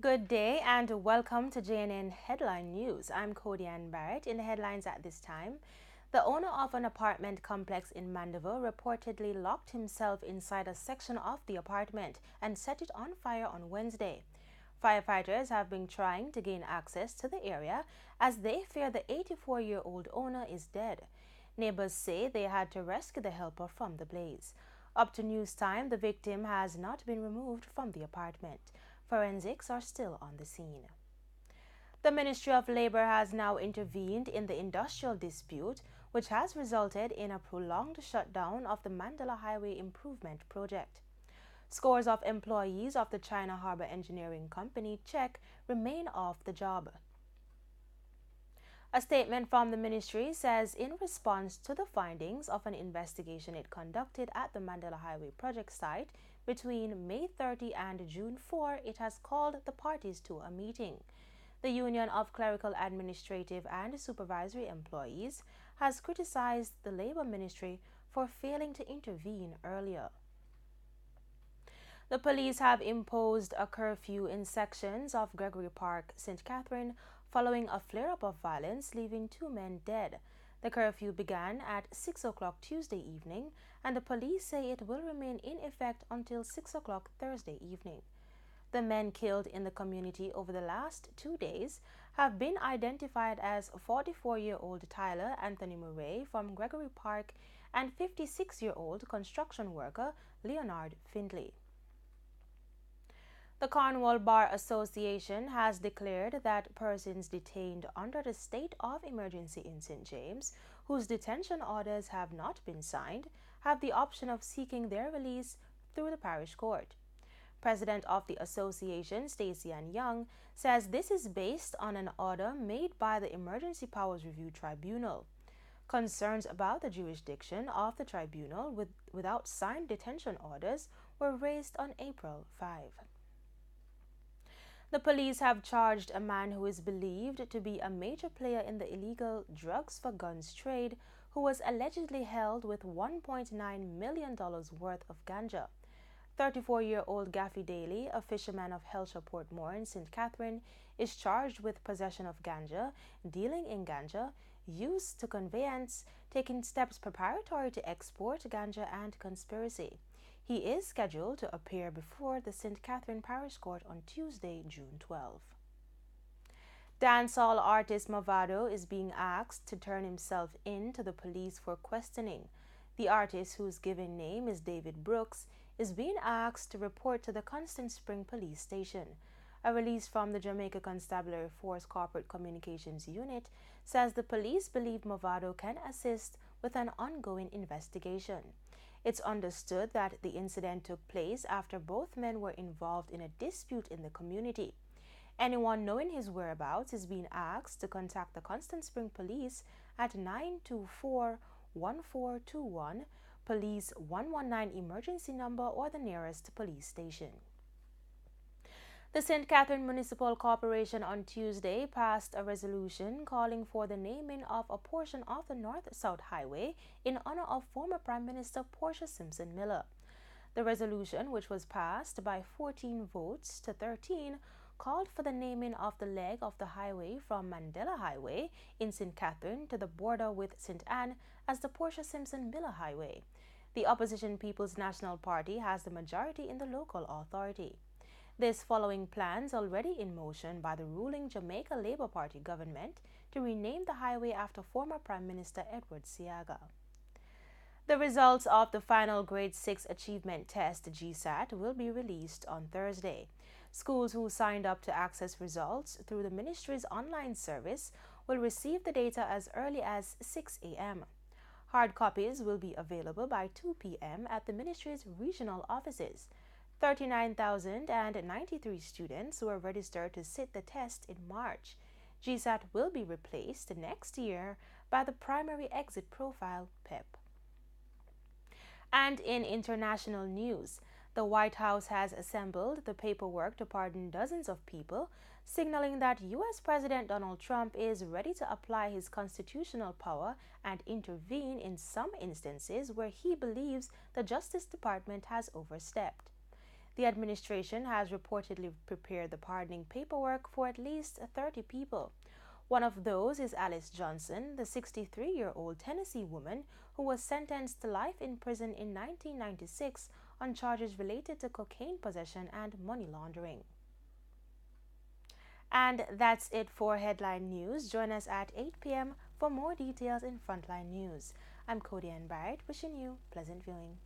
Good day and welcome to JNN Headline News. I'm Cody-Ann Barrett. In the headlines at this time, the owner of an apartment complex in Mandeville reportedly locked himself inside a section of the apartment and set it on fire on Wednesday. Firefighters have been trying to gain access to the area as they fear the 84-year-old owner is dead. Neighbors say they had to rescue the helper from the blaze. Up to news time, the victim has not been removed from the apartment. Forensics are still on the scene. The Ministry of Labor has now intervened in the industrial dispute, which has resulted in a prolonged shutdown of the Mandela Highway Improvement Project. Scores of employees of the China Harbor Engineering Company, CHEC, remain off the job. A statement from the ministry says in response to the findings of an investigation it conducted at the Mandela Highway project site between May 30 and June 4, it has called the parties to a meeting. The Union of Clerical, Administrative and Supervisory Employees has criticized the Labor Ministry for failing to intervene earlier. The police have imposed a curfew in sections of Gregory Park, St. Catherine, following a flare-up of violence, leaving 2 men dead. The curfew began at 6 o'clock Tuesday evening, and the police say it will remain in effect until 6 o'clock Thursday evening. The men killed in the community over the last 2 days have been identified as 44-year-old Tyler Anthony Murray from Gregory Park and 56-year-old construction worker Leonard Findley. The Cornwall Bar Association has declared that persons detained under the state of emergency in St. James, whose detention orders have not been signed, have the option of seeking their release through the parish court. President of the association, Stacey Ann Young, says this is based on an order made by the Emergency Powers Review Tribunal. Concerns about the jurisdiction of the tribunal without signed detention orders were raised on April 5. The police have charged a man who is believed to be a major player in the illegal drugs for guns trade, who was allegedly held with $1.9 million worth of ganja. 34-year-old Gaffy Daly, a fisherman of Helsher Portmore in St. Catherine, is charged with possession of ganja, dealing in ganja, use to conveyance, taking steps preparatory to export ganja, and conspiracy. He is scheduled to appear before the St. Catherine Parish Court on Tuesday, June 12. Dancehall artist Mavado is being asked to turn himself in to the police for questioning. The artist, whose given name is David Brooks, is being asked to report to the Constant Spring Police Station. A release from the Jamaica Constabulary Force Corporate Communications Unit says the police believe Mavado can assist with an ongoing investigation. It's understood that the incident took place after both men were involved in a dispute in the community. Anyone knowing his whereabouts is being asked to contact the Constant Spring Police at 924-1421, Police 119 emergency number, or the nearest police station. The St. Catherine Municipal Corporation on Tuesday passed a resolution calling for the naming of a portion of the North-South Highway in honor of former Prime Minister Portia Simpson Miller. The resolution, which was passed by 14 votes to 13, called for the naming of the leg of the highway from Mandela Highway in St. Catherine to the border with St. Anne as the Portia Simpson Miller Highway. The opposition People's National Party has the majority in the local authority. This following plans already in motion by the ruling Jamaica Labour Party government to rename the highway after former Prime Minister Edward Seaga. The results of the final Grade 6 Achievement Test GSAT will be released on Thursday. Schools who signed up to access results through the ministry's online service will receive the data as early as 6 a.m. Hard copies will be available by 2 p.m. at the ministry's regional offices. 39,093 students were registered to sit the test in March. GSAT will be replaced next year by the Primary Exit Profile (PEP). And in international news, the White House has assembled the paperwork to pardon dozens of people, signaling that U.S. President Donald Trump is ready to apply his constitutional power and intervene in some instances where he believes the Justice Department has overstepped. The administration has reportedly prepared the pardoning paperwork for at least 30 people. One of those is Alice Johnson, the 63-year-old Tennessee woman who was sentenced to life in prison in 1996 on charges related to cocaine possession and money laundering. And that's it for Headline News. Join us at 8 p.m. for more details in Frontline News. I'm Cody Ann Barrett, wishing you pleasant viewing.